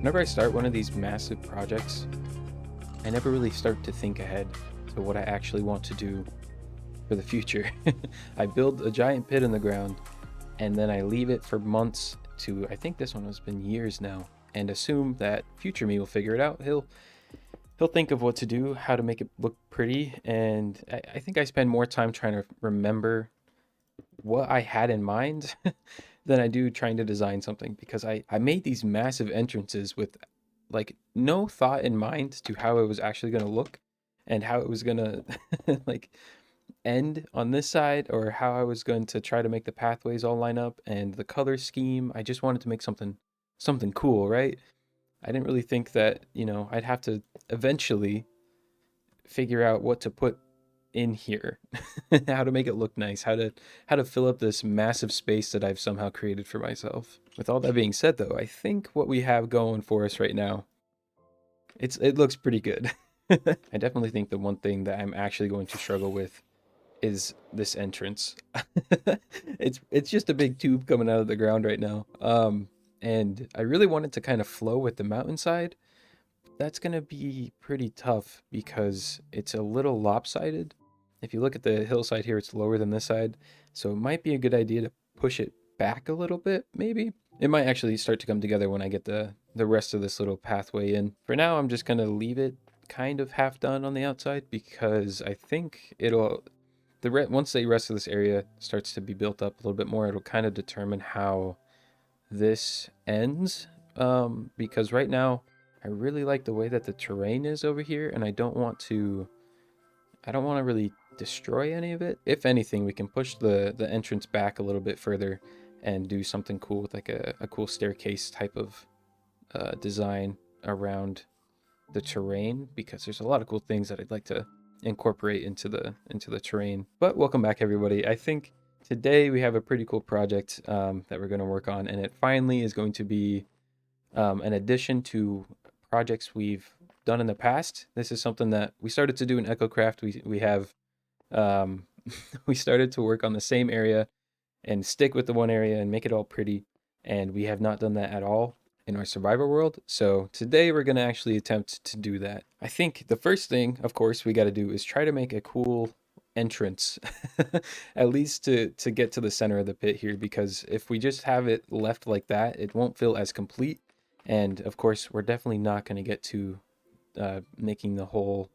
Whenever I start one of these massive projects, I never really start to think ahead to what I actually want to do for the future. I build a giant pit in the ground and then I leave it for months to, I think this one has been years now, and assume that future me will figure it out. He'll think of what to do, how to make it look pretty, and I think I spend more time trying to remember what I had in mind than I do trying to design something, because I made these massive entrances with like no thought in mind to how it was actually going to look and how it was going to like end on this side, or how I was going to try to make the pathways all line up and the color scheme. I just wanted to make something cool, right? I didn't really think that, I'd have to eventually figure out what to put in here, how to make it look nice, how to fill up this massive space that I've somehow created for myself. With all that being said, though, I think what we have going for us right now, it looks pretty good. I definitely think the one thing that I'm actually going to struggle with is this entrance. It's just a big tube coming out of the ground right now. And I really wanted to kind of flow with the mountainside. That's gonna be pretty tough because it's a little lopsided. If you look at the hillside here, it's lower than this side. So it might be a good idea to push it back a little bit, maybe. It might actually start to come together when I get the rest of this little pathway in. For now, I'm just gonna leave it kind of half done on the outside because I think it'll once the rest of this area starts to be built up a little bit more, it'll kind of determine how this ends. Because right now I really like the way that the terrain is over here, and I don't want to really destroy any of it. If anything, we can push the entrance back a little bit further and do something cool with like a cool staircase type of design around the terrain, because there's a lot of cool things that I'd like to incorporate into the terrain. But welcome back, everybody. I think today we have a pretty cool project that we're going to work on, and it finally is going to be an addition to projects we've done in the past. This is something that we started to do in EchoCraft. We have we started to work on the same area and stick with the one area and make it all pretty, and we have not done that at all in our survivor world. So today we're going to actually attempt to do that. I think the first thing, of course, we got to do is try to make a cool entrance at least to get to the center of the pit here, because if we just have it left like that, it won't feel as complete. And of course, we're definitely not going to get to making the whole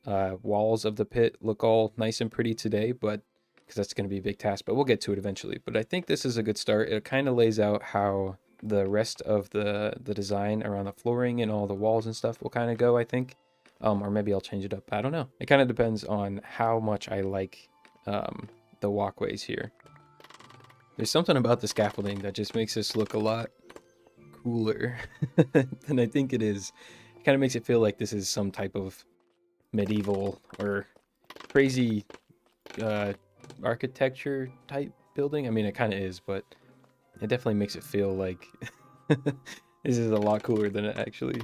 walls of the pit look all nice and pretty today, but because that's going to be a big task, but we'll get to it eventually. But I think this is a good start. It kind of lays out how the rest of the design around the flooring and all the walls and stuff will kind of go, I think. Or maybe I'll change it up. I don't know. It kind of depends on how much I like the walkways here. There's something about the scaffolding that just makes this look a lot cooler than I think it is. It kind of makes it feel like this is some type of medieval or crazy architecture type building. I mean, it kind of is, but it definitely makes it feel like this is a lot cooler than it actually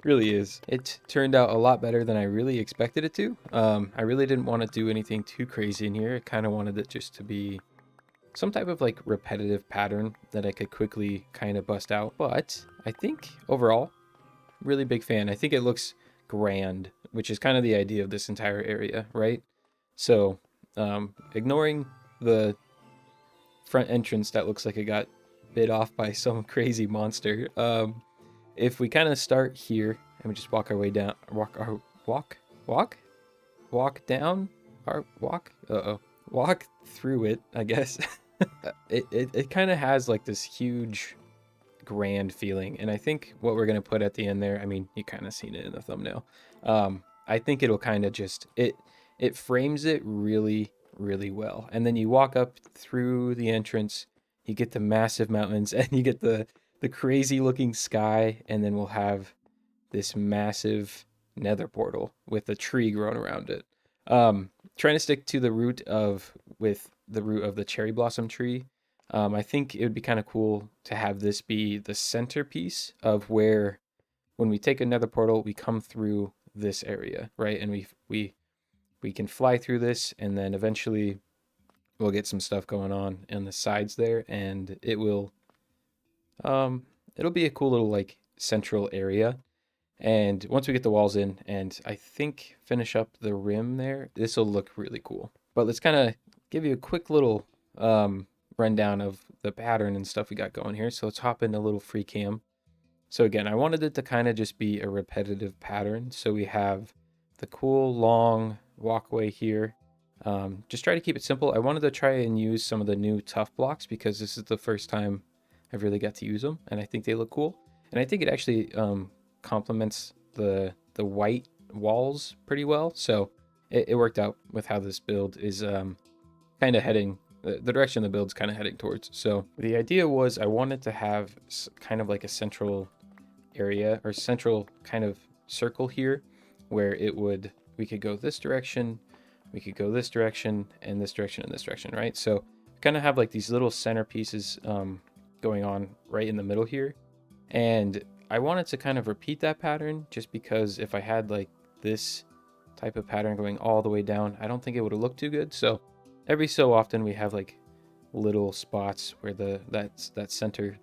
really is. It turned out a lot better than I really expected it to. I really didn't want to do anything too crazy in here. I kind of wanted it just to be some type of like repetitive pattern that I could quickly kind of bust out. But I think overall, really big fan. I think it looks grand, which is kind of the idea of this entire area, right? So ignoring the front entrance that looks like it got bit off by some crazy monster, if we kind of start here and we just walk our way down, walk through it, I guess. it kind of has like this huge grand feeling, and I think what we're gonna put at the end there, I mean, you kind of seen it in the thumbnail. I think it'll kind of just it frames it really really well, and then you walk up through the entrance, you get the massive mountains, and you get the crazy looking sky, and then we'll have this massive nether portal with a tree growing around it. Trying to stick to the root of with the root of the cherry blossom tree. I think it would be kind of cool to have this be the centerpiece of where, when we take another portal, we come through this area, right? And we can fly through this, and then eventually we'll get some stuff going on the sides there, and it'll be a cool little like central area. And once we get the walls in and I think finish up the rim there, this will look really cool. But let's kind of give you a quick little rundown of the pattern and stuff we got going here. So let's hop into a little free cam. So again, I wanted it to kind of just be a repetitive pattern. So we have the cool long walkway here. Just try to keep it simple. I wanted to try and use some of the new tough blocks because this is the first time I've really got to use them, and I think they look cool. And I think it actually complements the white walls pretty well. So it worked out with how this build is kind of heading, the direction the build's kind of heading towards. So the idea was I wanted to have kind of like a central area or central kind of circle here where we could go this direction, we could go this direction, and this direction, and this direction, right? So kind of have like these little centerpieces going on right in the middle here. And I wanted to kind of repeat that pattern just because if I had like this type of pattern going all the way down, I don't think it would have looked too good. So every so often we have like little spots where that center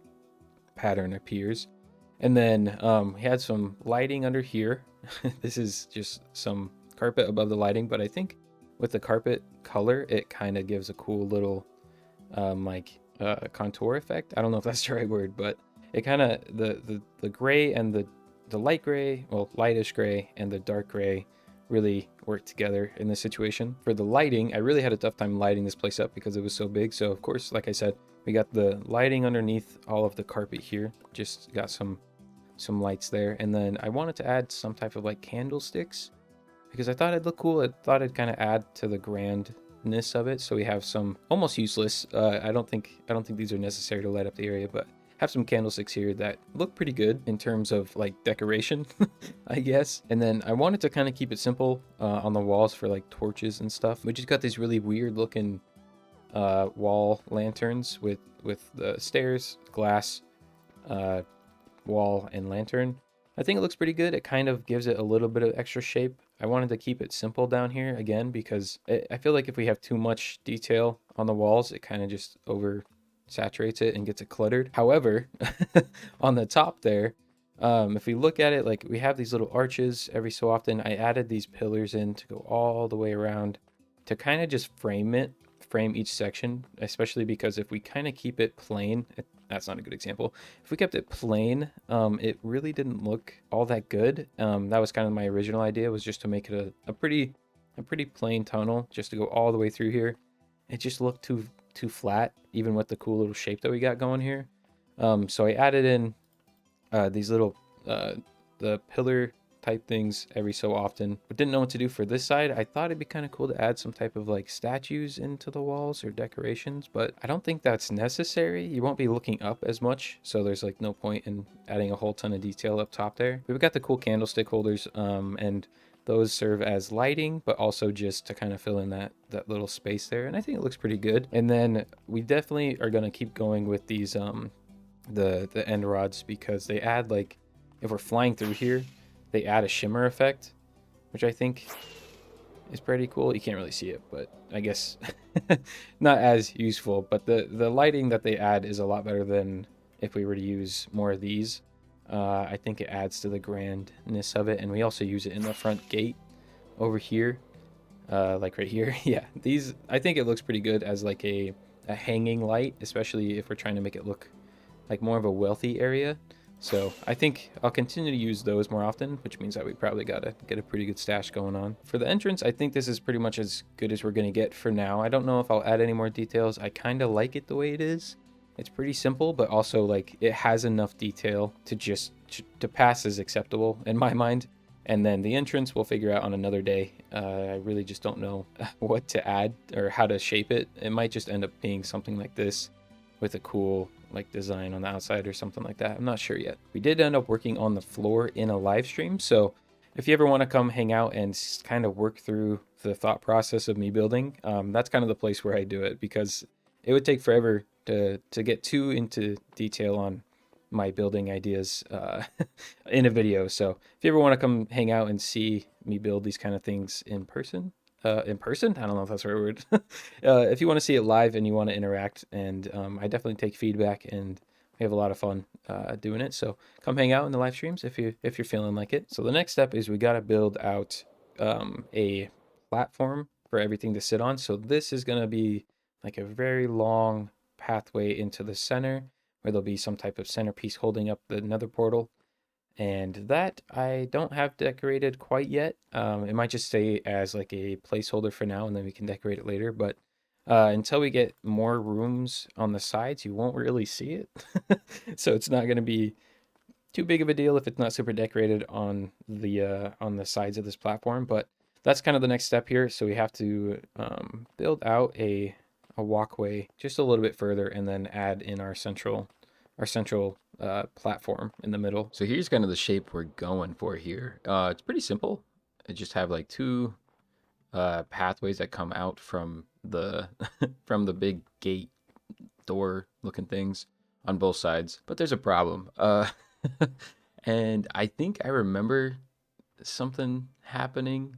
pattern appears. And then we had some lighting under here. This is just some carpet above the lighting, but I think with the carpet color, it kind of gives a cool little contour effect. I don't know if that's the right word, but it kind of the gray and the light gray, well, lightish gray and the dark gray really work together in this situation. For the lighting, I really had a tough time lighting this place up because it was so big. So of course, like I said, we got the lighting underneath all of the carpet here. Just got some lights there. And then I wanted to add some type of like candlesticks because I thought it'd look cool. I thought it'd kind of add to the grandness of it. So we have some almost useless. I don't think these are necessary to light up the area, but have some candlesticks here that look pretty good in terms of like decoration, I guess. And then I wanted to kind of keep it simple on the walls for like torches and stuff. We just got these really weird looking wall lanterns with the stairs, glass, wall, and lantern. I think it looks pretty good. It kind of gives it a little bit of extra shape. I wanted to keep it simple down here again because I feel like if we have too much detail on the walls, it kind of just saturates it and gets it cluttered. However, on the top there, if we look at it, like we have these little arches every so often. I added these pillars in to go all the way around to kind of just frame each section, especially because if we kind of keep it plain, that's not a good example. If we kept it plain, it really didn't look all that good. That was kind of my original idea, was just to make it a pretty plain tunnel, just to go all the way through here. It just looked too flat, even with the cool little shape that we got going here. So I added in these little the pillar type things every so often, but didn't know what to do for this side. I thought it'd be kind of cool to add some type of like statues into the walls or decorations, but I don't think that's necessary. You won't be looking up as much, so there's like no point in adding a whole ton of detail up top there. We've got the cool candlestick holders, and those serve as lighting, but also just to kind of fill in that little space there, and I think it looks pretty good. And then we definitely are going to keep going with these the end rods, because they add, like, if we're flying through here, they add a shimmer effect, which I think is pretty cool. You can't really see it, but I guess not as useful. But the lighting that they add is a lot better than if we were to use more of these. I think it adds to the grandness of it, and we also use it in the front gate over here, like right here. Yeah, these, I think it looks pretty good as like a hanging light, especially if we're trying to make it look like more of a wealthy area. So I think I'll continue to use those more often, which means that we probably gotta get a pretty good stash going on. For the entrance, I think this is pretty much as good as we're gonna get for now. I don't know if I'll add any more details. I kind of like it the way it is. It's pretty simple, but also like it has enough detail to just to pass as acceptable in my mind. And then the entrance we'll figure out on another day. I really just don't know what to add or how to shape it. It might just end up being something like this with a cool like design on the outside or something like that. I'm not sure yet. We did end up working on the floor in a live stream, so if you ever want to come hang out and kind of work through the thought process of me building, that's kind of the place where I do it, because it would take forever to get too into detail on my building ideas in a video. So if you ever want to come hang out and see me build these kind of things in person, I don't know if that's the right word. If you want to see it live and you want to interact, and I definitely take feedback, and We have a lot of fun doing it. So come hang out in the live streams if you're feeling like it. So the next step is we got to build out a platform for everything to sit on. So this is going to be like a very long pathway into the center where there'll be some type of centerpiece holding up the nether portal. And that I don't have decorated quite yet. It might just stay as like a placeholder for now, and then we can decorate it later. But until we get more rooms on the sides, you won't really see it. So it's not going to be too big of a deal if it's not super decorated on the sides of this platform. But that's kind of the next step here. So we have to build out a walkway just a little bit further, and then add in our central platform in the middle. So here's kind of the shape we're going for here. It's pretty simple. I just have like two pathways that come out from the from the big gate door looking things on both sides. But there's a problem. And I think I remember something happening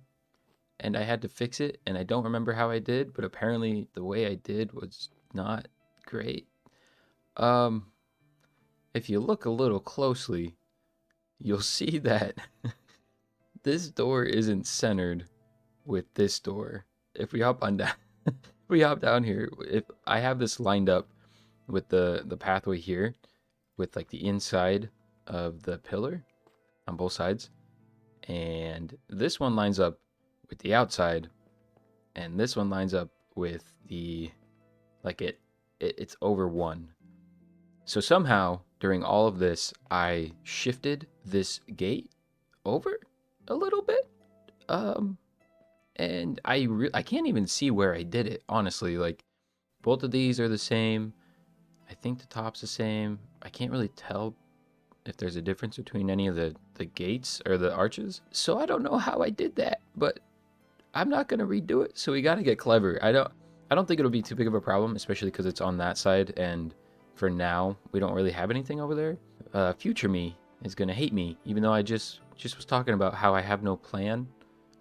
and I had to fix it, and I don't remember how I did, but apparently the way I did was not great. If you look a little closely, you'll see that this door isn't centered with this door. If we hop on down, if we hop down here, if I have this lined up with the pathway here, with like the inside of the pillar on both sides, and this one lines up with the outside, and this one lines up with the it's over one. So somehow during all of this, I shifted this gate over a little bit, and I can't even see where I did it, honestly. Like, both of these are the same. I think the top's the same. I can't really tell if there's a difference between any of the gates or the arches. So I don't know how I did that, but I'm not gonna redo it. So we gotta get clever. I don't think it'll be too big of a problem, especially because it's on that side, and for now we don't really have anything over there. Future me is gonna hate me, even though I just was talking about how I have no plan,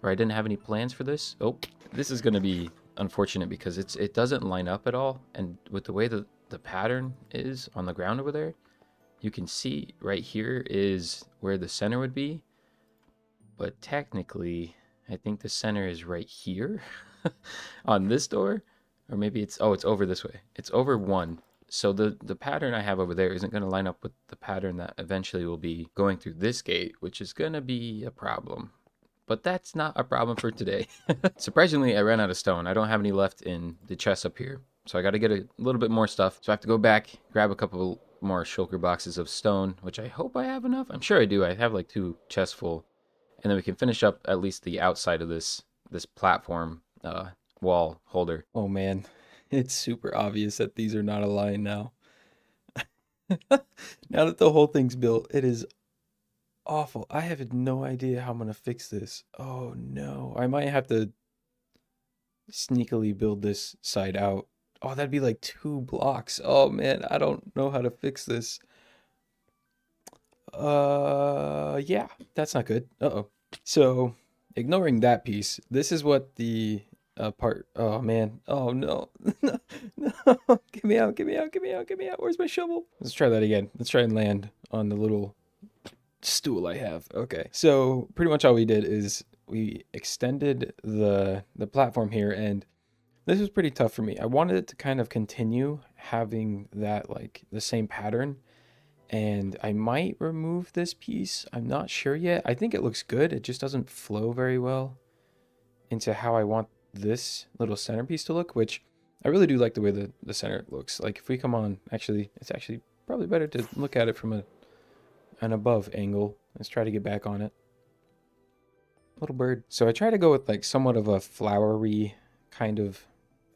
or I didn't have any plans for this. Oh, this is gonna be unfortunate because it doesn't line up at all, and with the way the pattern is on the ground over there, you can see right here is where the center would be, but technically I think the center is right here on this door, or maybe it's over this way. It's over one. So the pattern I have over there isn't going to line up with the pattern that eventually will be going through this gate, which is going to be a problem. But that's not a problem for today. Surprisingly, I ran out of stone. I don't have any left in the chest up here. So I got to get a little bit more stuff. So I have to go back, grab a couple more shulker boxes of stone, which I hope I have enough. I'm sure I do. I have like 2 chests full. And then we can finish up at least the outside of this platform wall holder. Oh man, it's super obvious that these are not aligned now. Now that the whole thing's built, it is awful. I have no idea how I'm gonna fix this. Oh no, I might have to sneakily build this side out. Oh, that'd be like 2 blocks. Oh man, I don't know how to fix this. Yeah, that's not good. Uh-oh. So, ignoring that piece, this is what the part. Oh man. Oh no. No. No. Get me out. Get me out. Get me out. Get me out. Where's my shovel? Let's try that again. Let's try and land on the little stool I have. Okay. So, pretty much all we did is we extended the platform here, and this was pretty tough for me. I wanted it to kind of continue having that, like, the same pattern, and I might remove this piece. I'm not sure yet. I think it looks good. It just doesn't flow very well into how I want this little centerpiece to look, which I really do like the way the center looks. Like, if we come on, actually, it's actually probably better to look at it from an above angle. Let's try to get back on it. Little bird. So I try to go with like somewhat of a flowery kind of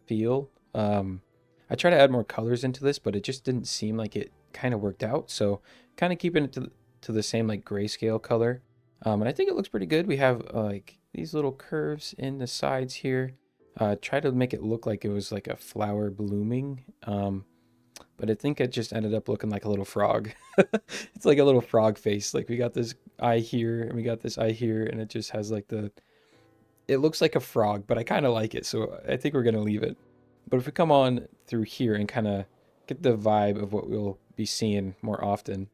feel. I try to add more colors into this, but it just didn't seem like it kind of worked out. So kind of keeping it to the same like grayscale color. And I think it looks pretty good. We have like these little curves in the sides here. Try to make it look like it was like a flower blooming. But I think it just ended up looking like a little frog. It's like a little frog face. Like, we got this eye here and we got this eye here, and it just has like it looks like a frog, but I kind of like it. So I think we're going to leave it. But if we come on through here and kind of get the vibe of what we'll be seeing more often.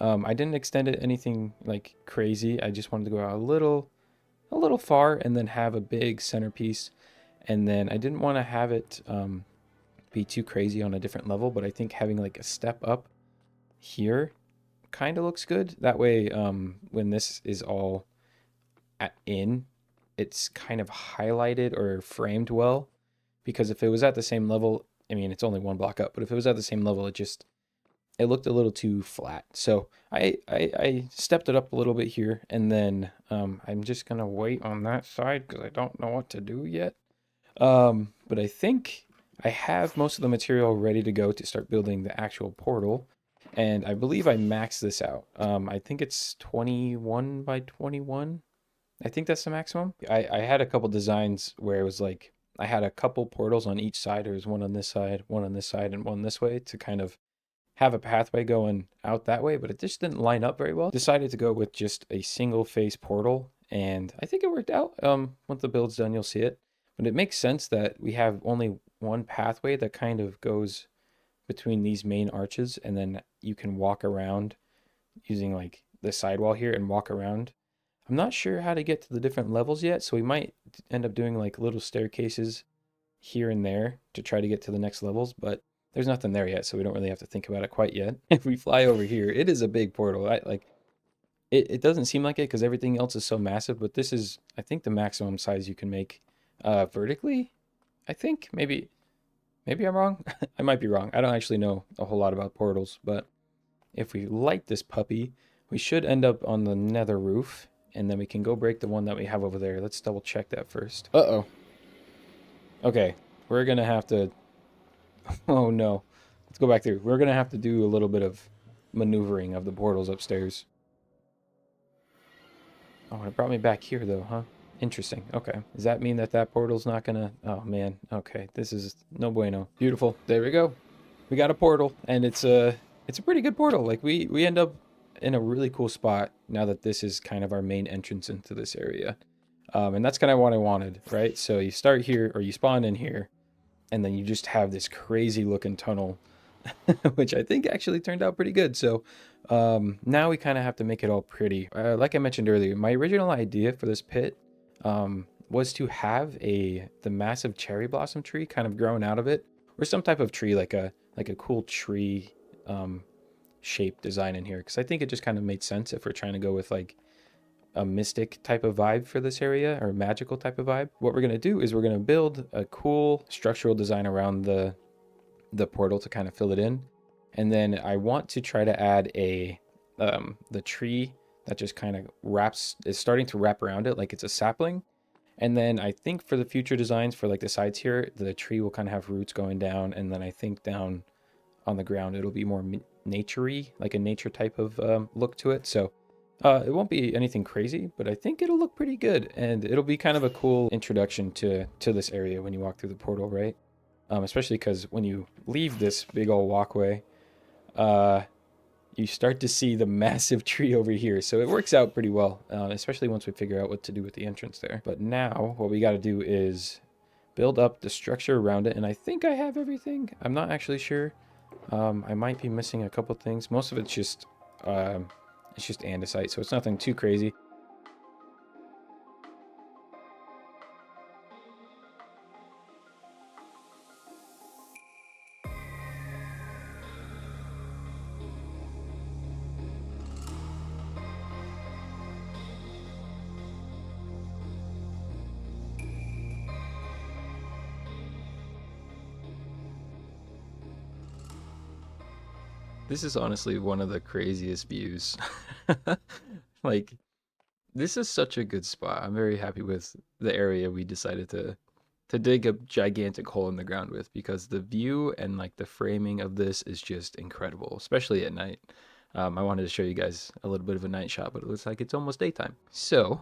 I didn't extend it anything like crazy. I just wanted to go out a little far and then have a big centerpiece. And then I didn't want to have it be too crazy on a different level, but I think having like a step up here kind of looks good. That way, when this is all in, it's kind of highlighted or framed well. Because if it was at the same level, I mean, it's only one block up, but if it was at the same level, it looked a little too flat. So I stepped it up a little bit here, and then I'm just gonna wait on that side because I don't know what to do yet. But I think I have most of the material ready to go to start building the actual portal. And I believe I maxed this out. I think it's 21 by 21. I think that's the maximum. I had a couple designs where it was like I had a couple portals on each side. There was one on this side, one on this side, and one this way to kind of have a pathway going out that way, but it just didn't line up very well. Decided to go with just a single face portal, and I think it worked out. Once the build's done, you'll see it. But it makes sense that we have only one pathway that kind of goes between these main arches, and then you can walk around using like the sidewall here and walk around. I'm not sure how to get to the different levels yet, so we might end up doing like little staircases here and there to try to get to the next levels, but there's nothing there yet, so we don't really have to think about it quite yet. If we fly over here, it is a big portal. It doesn't seem like it because everything else is so massive, but this is, I think, the maximum size you can make vertically. I think maybe I'm wrong. I might be wrong. I don't actually know a whole lot about portals, but if we light this puppy, we should end up on the nether roof, and then we can go break the one that we have over there. Let's double check that first. Uh-oh. Okay, we're gonna have to... Oh no. Let's go back through. We're gonna have to do a little bit of maneuvering of the portals upstairs. Oh, it brought me back here though, huh? Interesting. Okay. Does that mean that that portal's not gonna... Oh man. Okay. This is no bueno. Beautiful. There we go. We got a portal, and it's a pretty good portal. Like we end up in a really cool spot now that this is kind of our main entrance into this area. And that's kind of what I wanted, right? So you start here, or you spawn in here, and then you just have this crazy looking tunnel, which I think actually turned out pretty good. So now we kind of have to make it all pretty. Like I mentioned earlier, my original idea for this pit was to have the massive cherry blossom tree kind of growing out of it, or some type of tree, like a cool tree shape design in here, because I think it just kind of made sense if we're trying to go with like a mystic type of vibe for this area, or a magical type of vibe. What we're going to do is we're going to build a cool structural design around the portal to kind of fill it in. And then I want to try to add the tree that just kind of is starting to wrap around it like it's a sapling. And then I think for the future designs for like the sides here, the tree will kind of have roots going down, and then I think down on the ground it'll be more nature-y, like a nature type of look to it. So it won't be anything crazy, but I think it'll look pretty good, and it'll be kind of a cool introduction to this area when you walk through the portal, right? Especially because when you leave this big old walkway, you start to see the massive tree over here. So it works out pretty well, especially once we figure out what to do with the entrance there. But now what we got to do is build up the structure around it, and I think I have everything. I'm not actually sure. I might be missing a couple things. Most of it's just andesite, so it's nothing too crazy. This is honestly one of the craziest views. Like, this is such a good spot. I'm very happy with the area we decided to dig a gigantic hole in the ground with, because the view and like the framing of this is just incredible, especially at night. I wanted to show you guys a little bit of a night shot, but it looks like it's almost daytime. So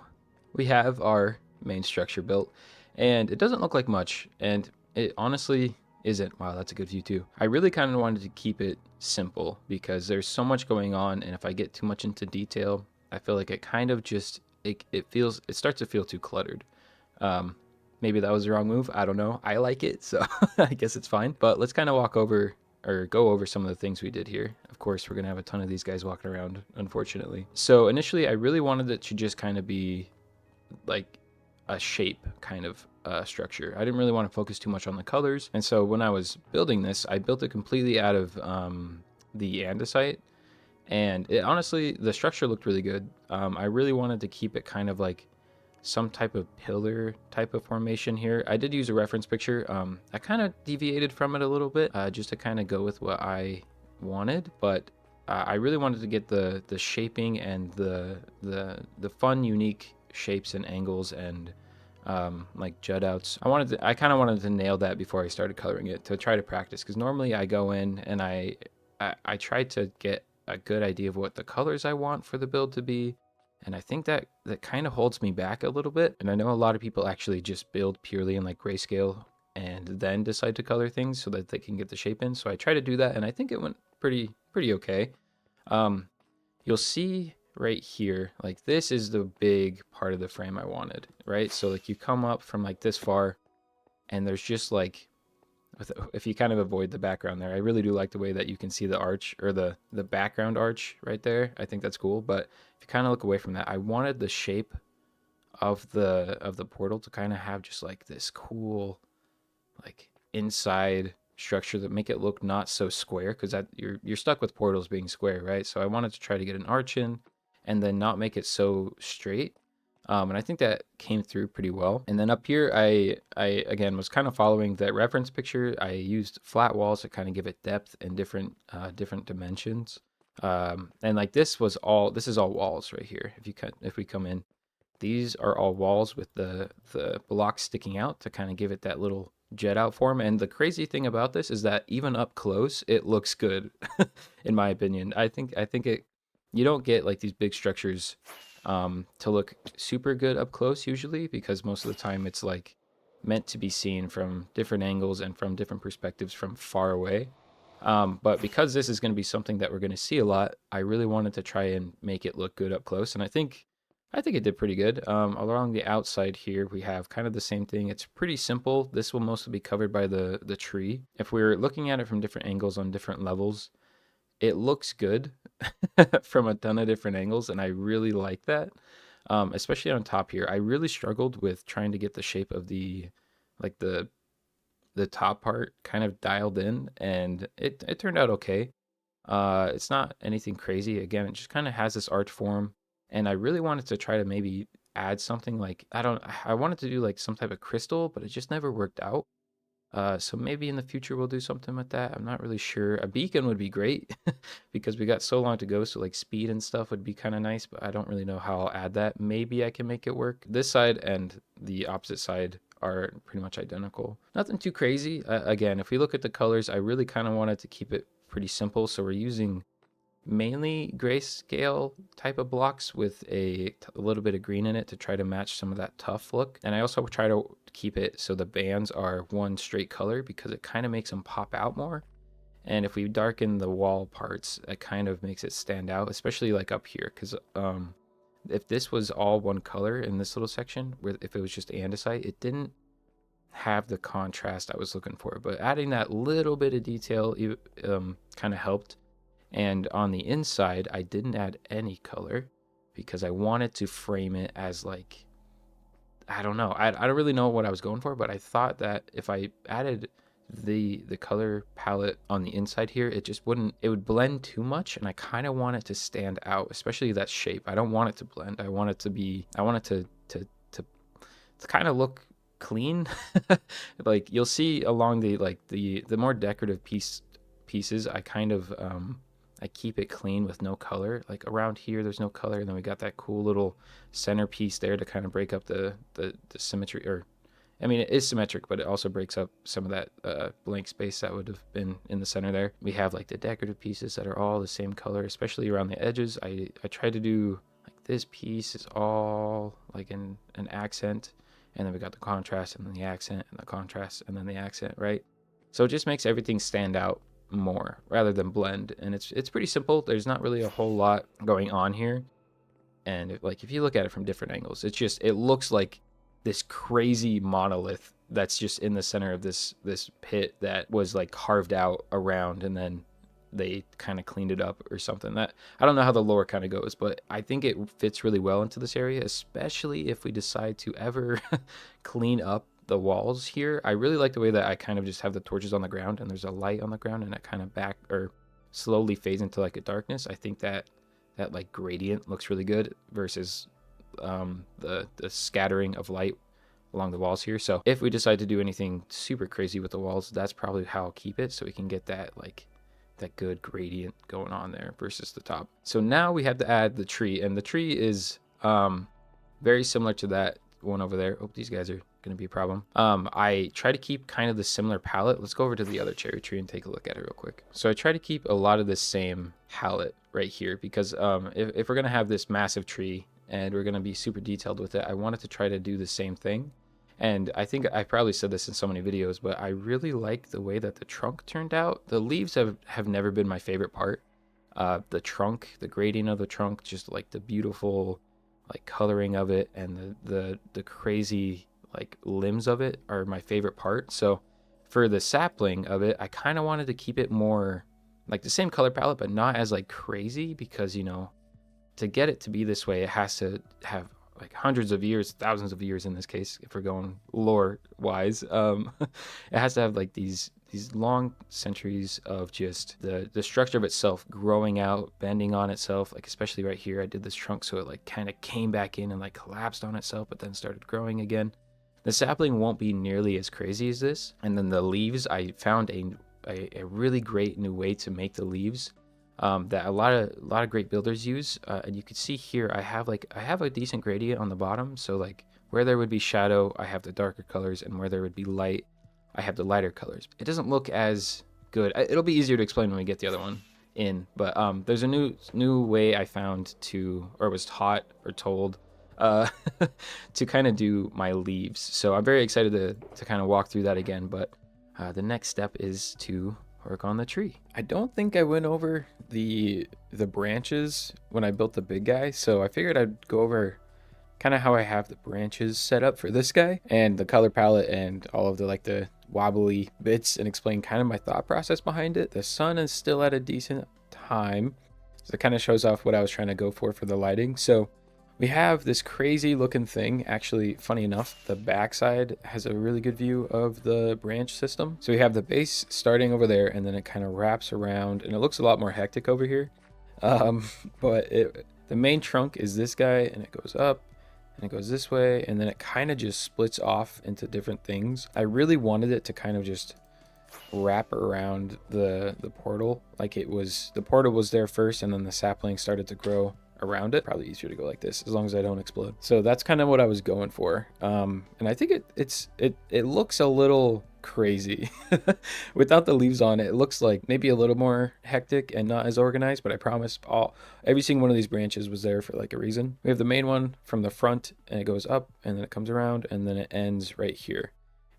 we have our main structure built, and it doesn't look like much, and it honestly isn't. Wow, that's a good view too. I really kind of wanted to keep it simple because there's so much going on, and if I get too much into detail, I feel like it kind of just it starts to feel too cluttered. Maybe that was the wrong move. I don't know. I like it, so I guess it's fine. But let's kind of walk over or go over some of the things we did here. Of course, we're gonna have a ton of these guys walking around, unfortunately. So initially, I really wanted it to just kind of be like a shape kind of structure. I didn't really want to focus too much on the colors, and so when I was building this, I built it completely out of the andesite, and it honestly, the structure looked really good. I really wanted to keep it kind of like some type of pillar type of formation here. I did use a reference picture. I kind of deviated from it a little bit just to kind of go with what I wanted, but I really wanted to get the shaping and the fun, unique shapes and angles and like jut outs. I kind of wanted to nail that before I started coloring it to try to practice, because normally I go in and I try to get a good idea of what the colors I want for the build to be. And I think that kind of holds me back a little bit. And I know a lot of people actually just build purely in like grayscale and then decide to color things so that they can get the shape in. So I try to do that, and I think it went pretty okay. You'll see right here, like this is the big part of the frame I wanted, right? So like you come up from like this far, and there's just like, if you kind of avoid the background there, I really do like the way that you can see the arch, or the background arch right there. I think that's cool. But if you kind of look away from that, I wanted the shape of the portal to kind of have just like this cool like inside structure that make it look not so square, because that you're stuck with portals being square, right? So I wanted to try to get an arch in and then not make it so straight. And I think that came through pretty well. And then up here, I again was kind of following that reference picture. I used flat walls to kind of give it depth and different dimensions. And like this is all walls right here. If we come in, these are all walls with the blocks sticking out to kind of give it that little jet out form. And the crazy thing about this is that even up close, it looks good, in my opinion. I think it. You don't get like these big structures to look super good up close usually, because most of the time it's like meant to be seen from different angles and from different perspectives from far away. But because this is going to be something that we're going to see a lot, I really wanted to try and make it look good up close, and I think it did pretty good. Along the outside here, we have kind of the same thing. It's pretty simple. This will mostly be covered by the tree. If we're looking at it from different angles on different levels, it looks good from a ton of different angles, and I really like that. Especially on top here, I really struggled with trying to get the shape of the top part kind of dialed in, and it turned out okay. It's not anything crazy. Again, it just kind of has this arch form, and I really wanted to try to maybe add something like, I wanted to do like some type of crystal, but it just never worked out. So maybe in the future we'll do something with that. I'm not really sure. A beacon would be great because we got so long to go. So like speed and stuff would be kind of nice, but I don't really know how I'll add that. Maybe I can make it work. This side and the opposite side are pretty much identical. Nothing too crazy. Again, if we look at the colors, I really kind of wanted to keep it pretty simple. So we're using mainly grayscale type of blocks with a little bit of green in it to try to match some of that tough look. And I also try to keep it so the bands are one straight color, because it kind of makes them pop out more. And if we darken the wall parts, it kind of makes it stand out, especially like up here, because if this was all one color in this little section, where if it was just andesite, it didn't have the contrast I was looking for. But adding that little bit of detail kind of helped. And on the inside, I didn't add any color because I wanted to frame it as like, I don't know. I don't really know what I was going for, but I thought that if I added the color palette on the inside here, it would blend too much, and I kind of want it to stand out, especially that shape. I don't want it to blend. I want it to kind of look clean. Like you'll see along the more decorative pieces, I kind of I keep it clean with no color. Like around here, there's no color, and then we got that cool little centerpiece there to kind of break up the symmetry. Or, I mean, it is symmetric, but it also breaks up some of that blank space that would have been in the center there. We have like the decorative pieces that are all the same color, especially around the edges. I try to do like this piece is all like an accent, and then we got the contrast, and then the accent, and the contrast, and then the accent, right? So it just makes everything stand out more rather than blend, and it's pretty simple. There's not really a whole lot going on here, and like if you look at it from different angles, it looks like this crazy monolith that's just in the center of this pit that was like carved out around, and then they kind of cleaned it up or something. That I don't know how the lore kind of goes, but I think it fits really well into this area, especially if we decide to ever clean up the walls here. I really like the way that I kind of just have the torches on the ground and there's a light on the ground, and it kind of back or slowly fades into like a darkness. I think that like gradient looks really good versus the scattering of light along the walls here. So if we decide to do anything super crazy with the walls, that's probably how I'll keep it, so we can get that like that good gradient going on there versus the top. So now we have to add the tree, and the tree is very similar to that one over there. Oh, these guys are going to be a problem. I try to keep kind of the similar palette. Let's go over to the other cherry tree and take a look at it real quick. So I try to keep a lot of the same palette right here, because if we're going to have this massive tree and we're going to be super detailed with it, I wanted to try to do the same thing. And I think I probably said this in so many videos, but I really like the way that the trunk turned out. The leaves have never been my favorite part. The trunk, the grading of the trunk, just like the beautiful like coloring of it, and the crazy like limbs of it are my favorite part. So for the sapling of it, I kind of wanted to keep it more like the same color palette, but not as like crazy, because, you know, to get it to be this way, it has to have like hundreds of years, thousands of years in this case, if we're going lore wise. It has to have like these long centuries of just the structure of itself growing out, bending on itself. Like especially right here, I did this trunk so it like kind of came back in and like collapsed on itself, but then started growing again. The sapling won't be nearly as crazy as this. And then the leaves, I found a really great new way to make the leaves that a lot of great builders use. And you can see here, I have a decent gradient on the bottom. So like where there would be shadow, I have the darker colors, and where there would be light, I have the lighter colors. It doesn't look as good. It'll be easier to explain when we get the other one in. But there's a new way I found to, or was taught or told, to kind of do my leaves. So I'm very excited to kind of walk through that again. But the next step is to work on the tree. I don't think I went over the branches when I built the big guy, so I figured I'd go over kind of how I have the branches set up for this guy and the color palette and all of the like the wobbly bits, and explain kind of my thought process behind it. The sun is still at a decent time, so it kind of shows off what I was trying to go for the lighting. So we have this crazy looking thing. Actually, funny enough, the backside has a really good view of the branch system. So we have the base starting over there, and then it kind of wraps around, and it looks a lot more hectic over here. But the main trunk is this guy, and it goes up, and it goes this way, and then it kind of just splits off into different things. I really wanted it to kind of just wrap around the portal, like it was, the portal was there first, and then the sapling started to grow around it. Probably easier to go like this, as long as I don't explode. So that's kind of what I was going for. And I think it looks a little crazy without the leaves on it. It looks like maybe a little more hectic and not as organized, but I promise every single one of these branches was there for like a reason. We have the main one from the front, and it goes up, and then it comes around, and then it ends right here.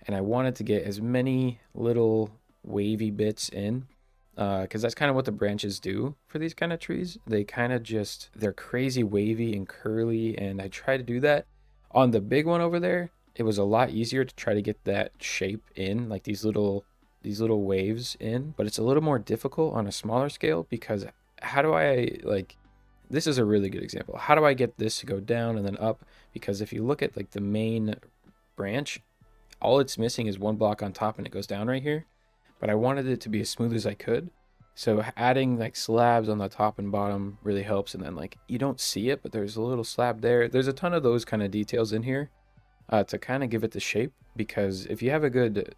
And I wanted to get as many little wavy bits in, because that's kind of what the branches do for these kind of trees. They kind of just, they're crazy wavy and curly, and I try to do that. On the big one over there, it was a lot easier to try to get that shape in, like these little waves in, but it's a little more difficult on a smaller scale, because how do I, like, this is a really good example. How do I get this to go down and then up? Because if you look at like the main branch, all it's missing is one block on top, and it goes down right here. But I wanted it to be as smooth as I could. So adding like slabs on the top and bottom really helps. And then like, you don't see it, but there's a little slab there. There's a ton of those kind of details in here to kind of give it the shape, because if you have a good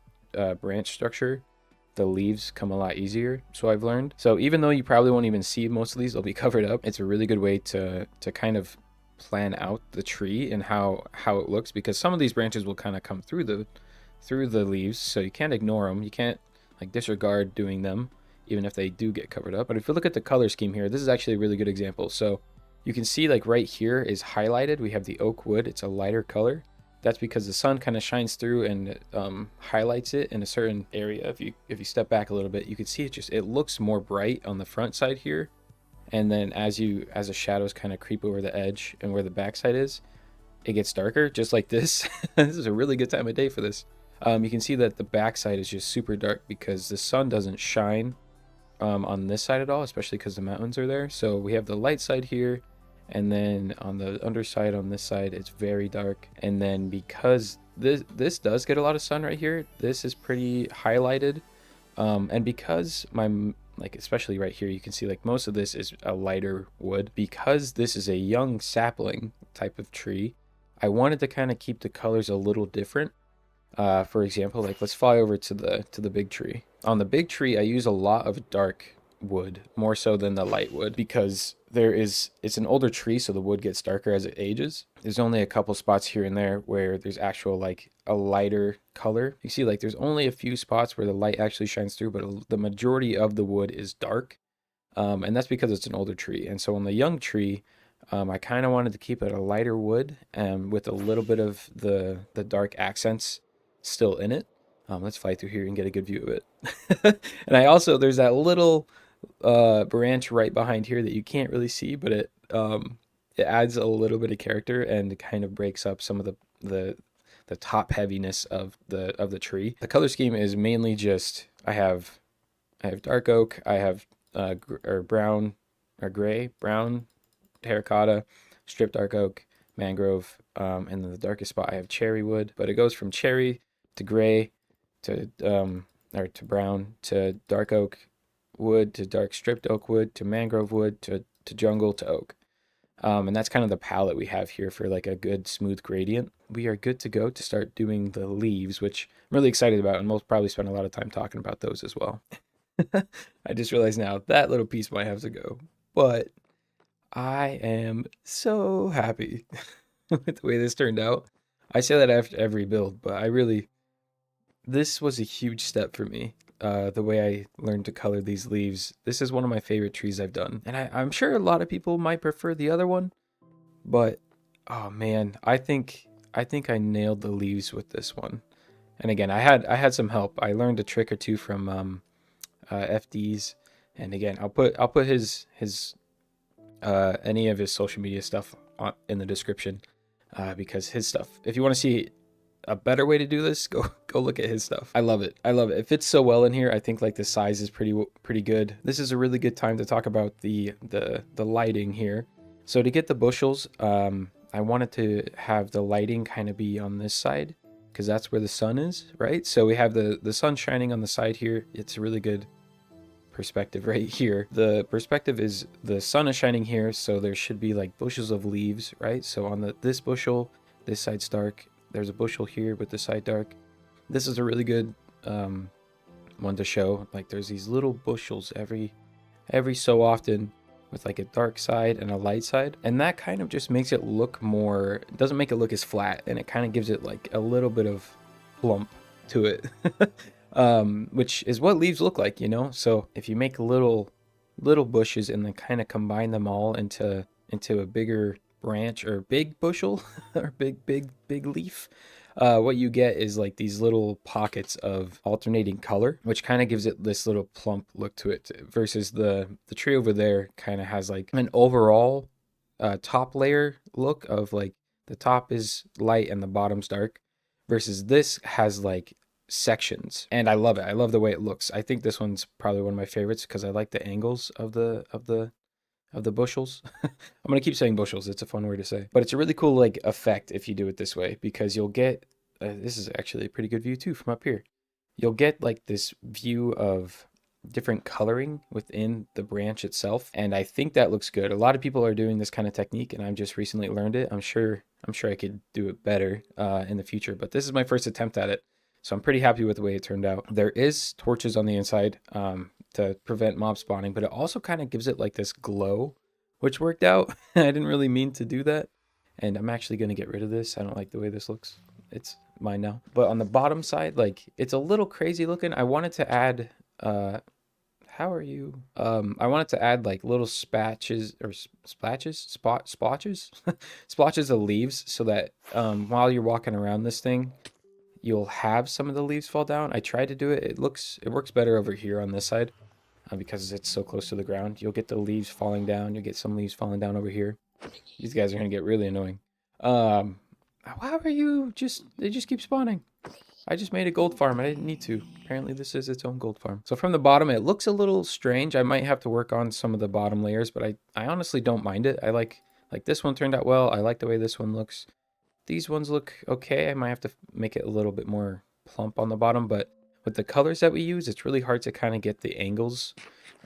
branch structure, the leaves come a lot easier. So I've learned. So even though you probably won't even see most of these, they'll be covered up. It's a really good way to kind of plan out the tree and how it looks, because some of these branches will kind of come through the leaves. So you can't ignore them. You can't like disregard doing them, even if they do get covered up. But if you look at the color scheme here, this is actually a really good example. So you can see like right here is highlighted. We have the oak wood. It's a lighter color. That's because the sun kind of shines through and highlights it in a certain area. If you step back a little bit, you can see it looks more bright on the front side here. And then as the shadows kind of creep over the edge and where the backside is, it gets darker, just like this. This is a really good time of day for this. You can see that the backside is just super dark because the sun doesn't shine on this side at all, especially because the mountains are there. So we have the light side here, and then on the underside on this side it's very dark. And then because this does get a lot of sun right here, this is pretty highlighted. And because like especially right here, you can see like most of this is a lighter wood. Because this is a young sapling type of tree, I wanted to kind of keep the colors a little different. For example, like let's fly over to the big tree. On the big tree, I use a lot of dark wood, more so than the light wood, because it's an older tree, so the wood gets darker as it ages. There's only a couple spots here and there where there's actual like a lighter color. You see like there's only a few spots where the light actually shines through, but the majority of the wood is dark. And that's because it's an older tree. And so on the young tree, I kind of wanted to keep it a lighter wood, with a little bit of the dark accents still in it. Let's fly through here and get a good view of it. And I also, there's that little branch right behind here that you can't really see, but it adds a little bit of character and it kind of breaks up some of the top heaviness of the tree. The color scheme is mainly just I have dark oak, I have brown or gray, brown, terracotta, strip dark oak, mangrove, and then the darkest spot I have cherry wood. But it goes from cherry to gray to or to brown to dark oak wood to dark stripped oak wood to mangrove wood to jungle to oak. And that's kind of the palette we have here for like a good smooth gradient. We are good to go to start doing the leaves, which I'm really excited about, and we'll probably spend a lot of time talking about those as well. I just realized now that little piece might have to go, but I am so happy with the way this turned out. I say that after every build, but this was a huge step for me. The way I learned to color these leaves. This is one of my favorite trees I've done. And I'm sure a lot of people might prefer the other one, but oh man, I think I nailed the leaves with this one. And again, I had some help. I learned a trick or two from FD's, and again, I'll put his any of his social media stuff in the description, because his stuff, if you want to see a better way to do this, go look at his stuff. I love it. It fits so well in here. I think like the size is pretty good. This is a really good time to talk about the lighting here. So to get the bushels, I wanted to have the lighting kind of be on this side because that's where the sun is, right? So we have the sun shining on the side here. It's a really good perspective right here. The perspective is the sun is shining here, so there should be like bushels of leaves, right? So on this bushel, this side's dark. There's a bushel here with the side dark. This is a really good one to show. Like there's these little bushels every so often with like a dark side and a light side, and that kind of just makes it look more, it doesn't make it look as flat, and it kind of gives it like a little bit of plump to it. Which is what leaves look like, you know? So if you make little bushes and then kind of combine them all into a bigger branch or big bushel or big leaf, what you get is like these little pockets of alternating color, which kind of gives it this little plump look to it, versus the tree over there kind of has like an overall top layer look of like the top is light and the bottom's dark, versus this has like sections, and I love it. I love the way it looks. I think this one's probably one of my favorites because I like the angles of the bushels. I'm gonna keep saying bushels. It's a fun word to say, but it's a really cool like effect if you do it this way, because you'll get this is actually a pretty good view too from up here. You'll get like this view of different coloring within the branch itself, and I think that looks good. A lot of people are doing this kind of technique, and I've just recently learned it. I'm sure I could do it better in the future, but this is my first attempt at it. So I'm pretty happy with the way it turned out. There is torches on the inside to prevent mob spawning, but it also kind of gives it like this glow, which worked out. I didn't really mean to do that. And I'm actually going to get rid of this. I don't like the way this looks. It's mine now. But on the bottom side, like it's a little crazy looking. I wanted to add, how are you? I wanted to add like little spatches or splotches, splotches of leaves so that while you're walking around this thing, you'll have some of the leaves fall down. I tried to do it. It works better over here on this side because it's so close to the ground. You'll get the leaves falling down. You'll get some leaves falling down over here. These guys are gonna get really annoying. How are you? They just keep spawning. I just made a gold farm. I didn't need to. Apparently this is its own gold farm. So from the bottom, it looks a little strange. I might have to work on some of the bottom layers, but I honestly don't mind it. I like this one turned out well. I like the way this one looks. These ones look okay. I might have to make it a little bit more plump on the bottom, but with the colors that we use, it's really hard to kind of get the angles,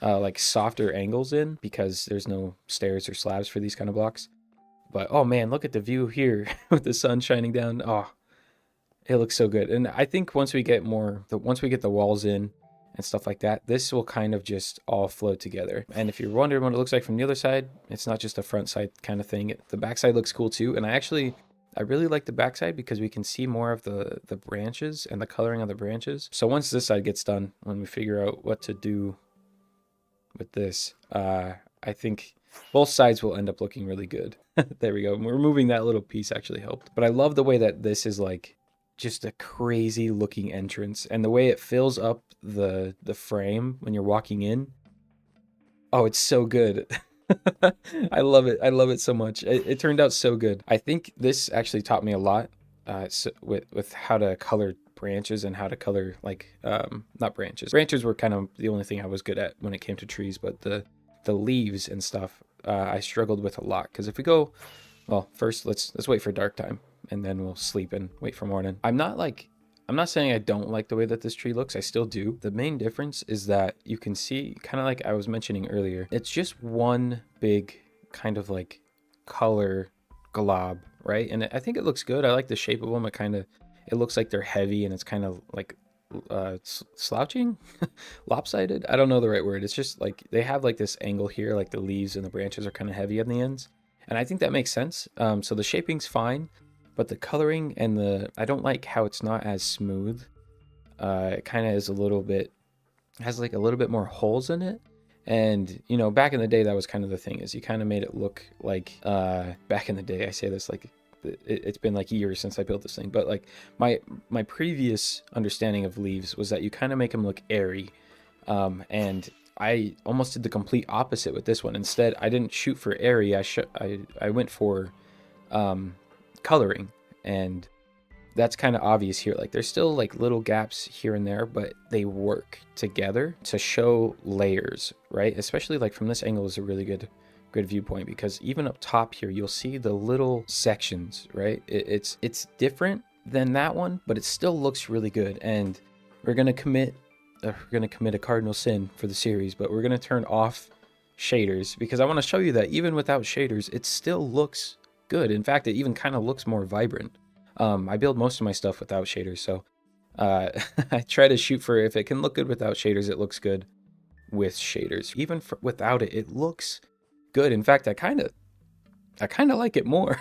like softer angles in, because there's no stairs or slabs for these kind of blocks. But oh man, look at the view here with the sun shining down. Oh, it looks so good. And I think once we get the walls in and stuff like that, this will kind of just all flow together. And if you're wondering what it looks like from the other side, it's not just a front side kind of thing. The back side looks cool too. And I really like the backside because we can see more of the branches and the coloring of the branches. So once this side gets done, when we figure out what to do with this, I think both sides will end up looking really good. There we go. Removing that little piece actually helped. But I love the way that this is like just a crazy looking entrance, and the way it fills up the frame when you're walking in. Oh, it's so good. I love it. I love it so much. It turned out so good. I think this actually taught me a lot with how to color branches and how to color like not branches. Branches were kind of the only thing I was good at when it came to trees, but the leaves and stuff I struggled with a lot, because if we go, well, first let's wait for dark time and then we'll sleep and wait for morning. I'm not saying I don't like the way that this tree looks. I still do. The main difference is that you can see, kind of like I was mentioning earlier, it's just one big kind of like color glob, right? And I think it looks good. I like the shape of them. It looks like they're heavy, and it's kind of like slouching, lopsided. I don't know the right word. It's just like they have like this angle here, like the leaves and the branches are kind of heavy on the ends. And I think that makes sense. So the shaping's fine. But the coloring and I don't like how it's not as smooth. It kind of is has like a little bit more holes in it. And, you know, back in the day, that was kind of the thing, is you kind of made it look like, back in the day, I say this like, it's been like years since I built this thing. But like my previous understanding of leaves was that you kind of make them look airy. And I almost did the complete opposite with this one. Instead, I didn't shoot for airy. I went for, coloring, and that's kind of obvious here. Like there's still like little gaps here and there, but they work together to show layers, right? Especially like from this angle is a really good viewpoint, because even up top here you'll see the little sections, right? It's different than that one, but it still looks really good. And we're gonna commit a cardinal sin for the series, but we're gonna turn off shaders, because I want to show you that even without shaders it still looks good. In fact, it even kind of looks more vibrant. I build most of my stuff without shaders, so I try to shoot for, if it can look good without shaders, it looks good with shaders. Even without it, it looks good. In fact, I kind of like it more,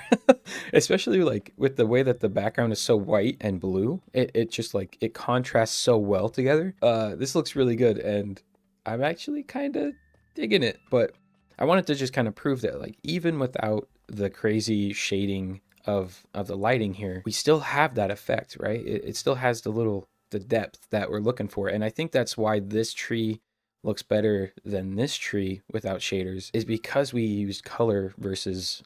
especially like with the way that the background is so white and blue. It just like, it contrasts so well together. This looks really good, and I'm actually kind of digging it. But I wanted to just kind of prove that like even without the crazy shading of the lighting here, we still have that effect, right? It still has the depth that we're looking for. And I think that's why this tree looks better than this tree without shaders, is because we used color versus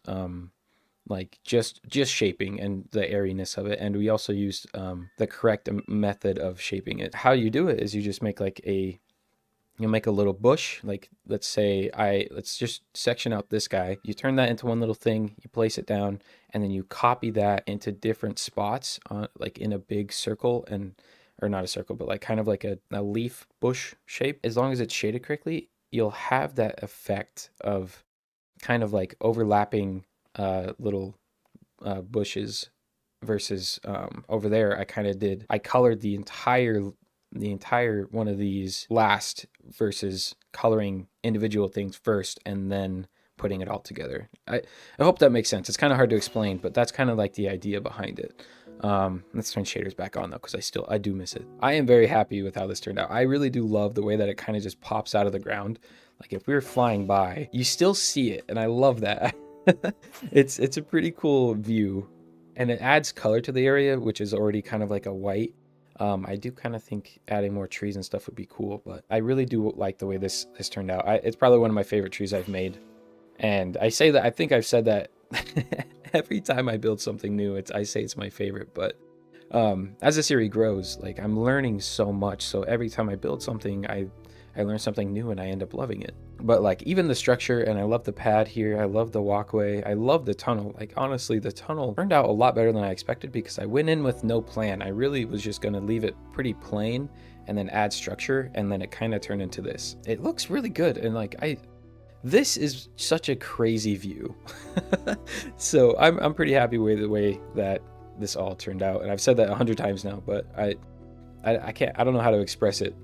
like just shaping and the airiness of it. And we also used the correct method of shaping it. How you do it is you just make like you'll make a little bush. Like let's just section out this guy. You turn that into one little thing, you place it down, and then you copy that into different spots on like in a big circle, or not a circle, but like kind of like a leaf bush shape. As long as it's shaded correctly, you'll have that effect of kind of like overlapping little bushes versus over there I colored the entire one of these last versus coloring individual things first and then putting it all together. I hope that makes sense. It's kind of hard to explain, but that's kind of like the idea behind it. Let's turn shaders back on though, because I do miss it. I am very happy with how this turned out. I really do love the way that it kind of just pops out of the ground. Like if we were flying by, you still see it, and I love that. It's a pretty cool view, and it adds color to the area, which is already kind of like a white. I do kind of think adding more trees and stuff would be cool, but I really do like the way this turned out. It's probably one of my favorite trees I've made. And I say that, I think I've said that every time I build something new, I say it's my favorite, but As the series grows, like I'm learning so much. So every time I build something, I learn something new and I end up loving it. But like even the structure, and I love the pad here. I love the walkway. I love the tunnel. Like honestly, the tunnel turned out a lot better than I expected because I went in with no plan. I really was just gonna leave it pretty plain and then add structure, and then it kind of turned into this. It looks really good, and like this is such a crazy view. So I'm pretty happy with the way that this all turned out, and I've said that 100 times now, but I can't, I don't know how to express it.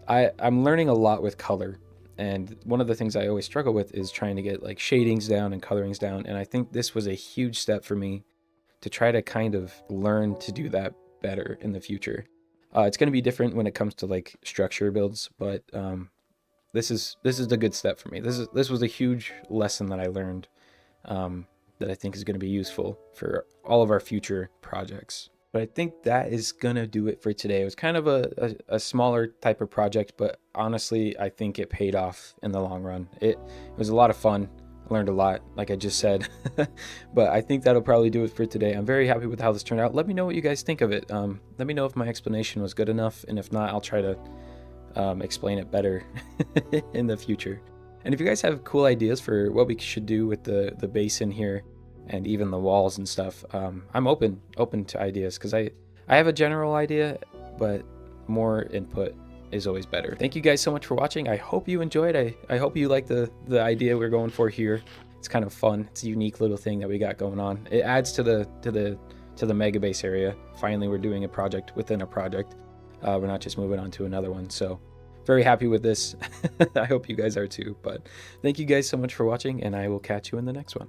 I'm learning a lot with color, and one of the things I always struggle with is trying to get like shadings down and colorings down, and I think this was a huge step for me to try to kind of learn to do that better in the future. It's going to be different when it comes to like structure builds, but this is a good step for me. This was a huge lesson that I learned, that I think is going to be useful for all of our future projects. But I think that is going to do it for today. It was kind of a smaller type of project, but honestly, I think it paid off in the long run. It was a lot of fun. I learned a lot, like I just said. But I think that'll probably do it for today. I'm very happy with how this turned out. Let me know what you guys think of it. Let me know if my explanation was good enough, and if not, I'll try to explain it better in the future. And if you guys have cool ideas for what we should do with the basin here and even the walls and stuff, I'm open to ideas, because I have a general idea, but more input is always better. Thank you guys so much for watching. I hope you enjoyed. I hope you like the idea we're going for here. It's kind of fun. It's a unique little thing that we got going on. It adds to the mega base area. Finally, we're doing a project within a project. We're not just moving on to another one. So very happy with this. I hope you guys are too. But thank you guys so much for watching, and I will catch you in the next one.